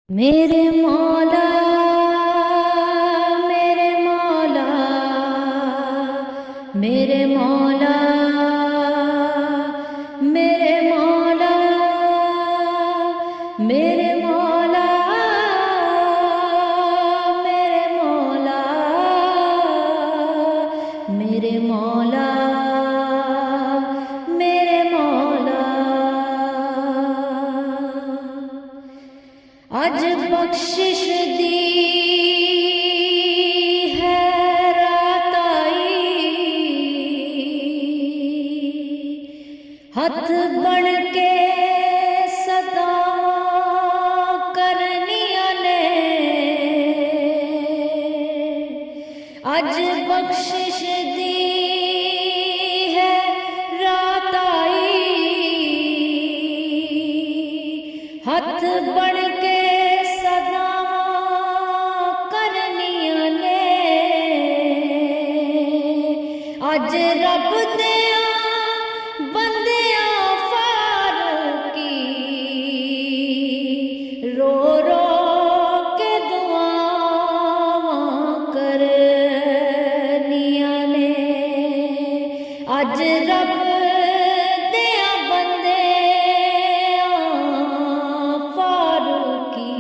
मेरे मौला मेरे मौला मेरे मौला मेरे मौला मेरे मौला मेरे मौला मेरे मौला मेरे मौला अज बख्शिश दी है रात आई हथ बन के सदावां करनियां ने अज बख्शिश दी है रात आई हथ बन के अज रब दिया बंदिया फारूकी रो रो के दुआवां करनियां ने अज रब दिया बंदिया फारूकी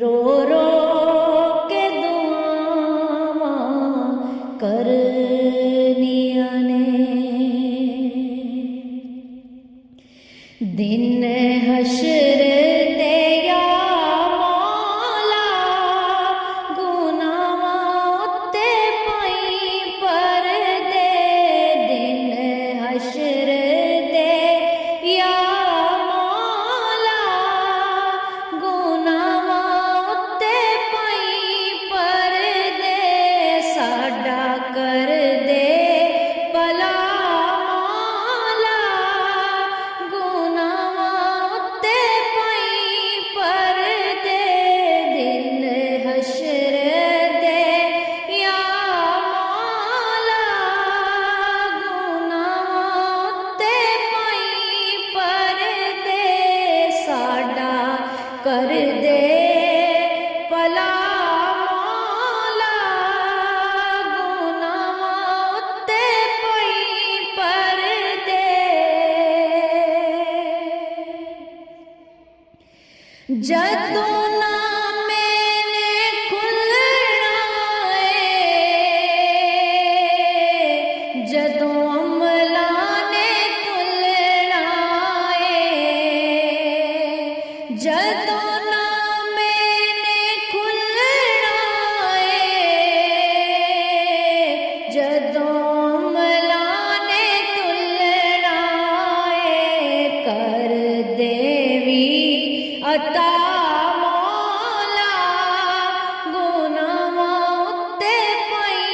रो रो करनियां ने दिन हशर ते या मौला गुनाहां उत्ते पाई परदे दिन हशर ते या मौला गुनाहां उत्ते पाई परदे साडा कर दे भला मौला गुनाहां उत्ते पाई परदे दिन हशर दे या मौला गुनाहां उत्ते पाई परदे साडा कर दे भला जदों ना मैंने खुलना है जदों अमला ने तुलना है जदों ना मैंने खुलना है जदों अमला ने तुलना है कर देवी अता मौला गुनाहां उत्ते पाई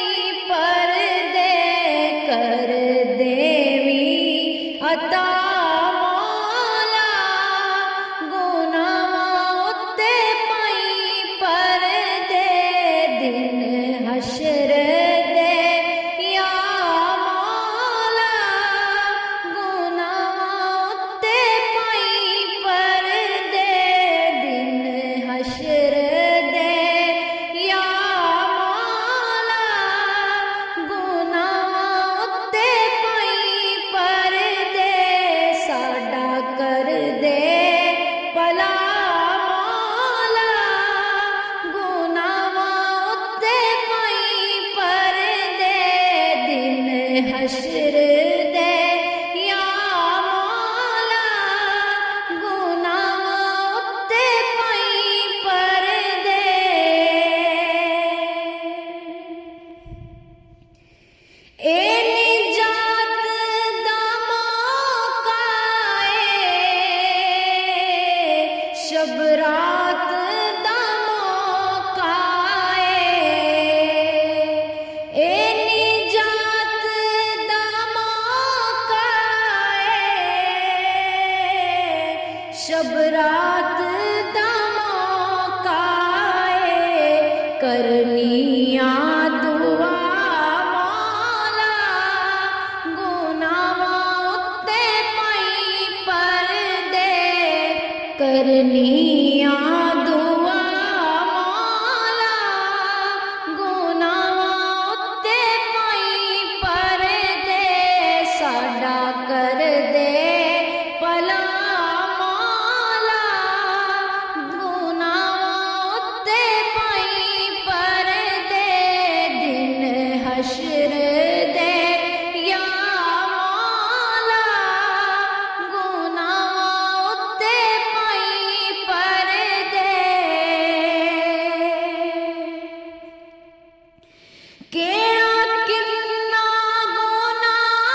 परदे कर देवी अता मौला गुनाहां उत्ते पाई परदे दिन हशर दे या मौला गुनाहां उत्ते पाई परदे हशर दे या मौला गुनाहां उत्ते पाई परदे साडा कर दे भला मौला गुनाहां उत्ते पाई परदे दिन हशर दे या मौला गुनाहां उत्ते पाई परदे ए निजात दा मौका शब रात दा मौका ए निजात दा मौका शब रात दा मौका करनियां दुआ मौला गुनाहां उत्ते पाई परदे कर करनिया दुआ मौला गुनाहां उत्ते पाई परदे साडा कर दे भला मौला गुनाहां उत्ते पाई परदे दिन हशर दे या मौला गुनाहां उत्ते पाई परदे केड़ा किन्ना गुनाहगारे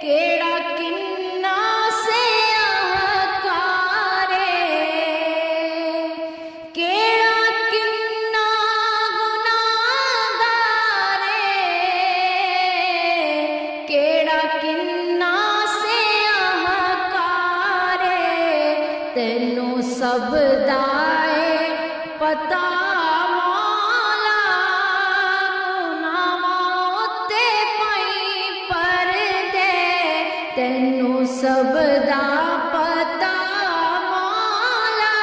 केड़ा किन्ना सियाकारे केड़ा किन्ना गुनाहगारे केड़ा किन्ना सियाकारे तैनू सब दा पता मौला गुनाहां उत्ते पाई परदे तैनू सब दा पता मौला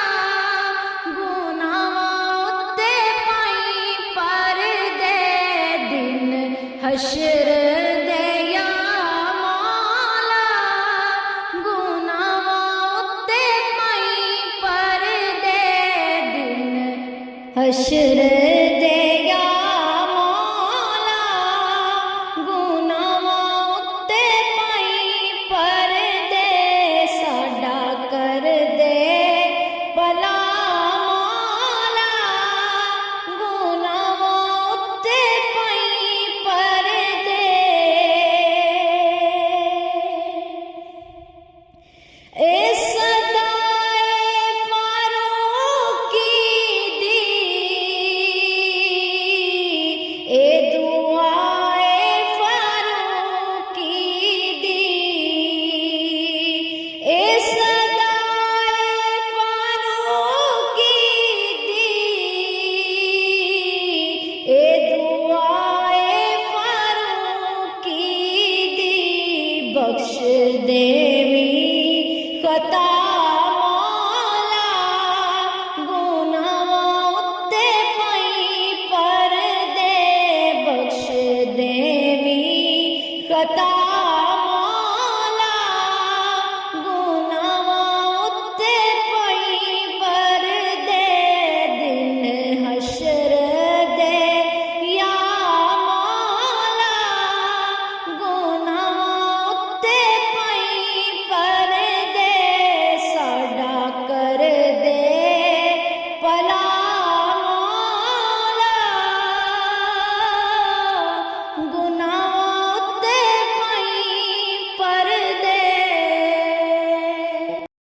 गुनाहां उत्ते पाई परदे दिन हशर दे या मौला गुनाहां उत्ते पाई परदे दिन हशर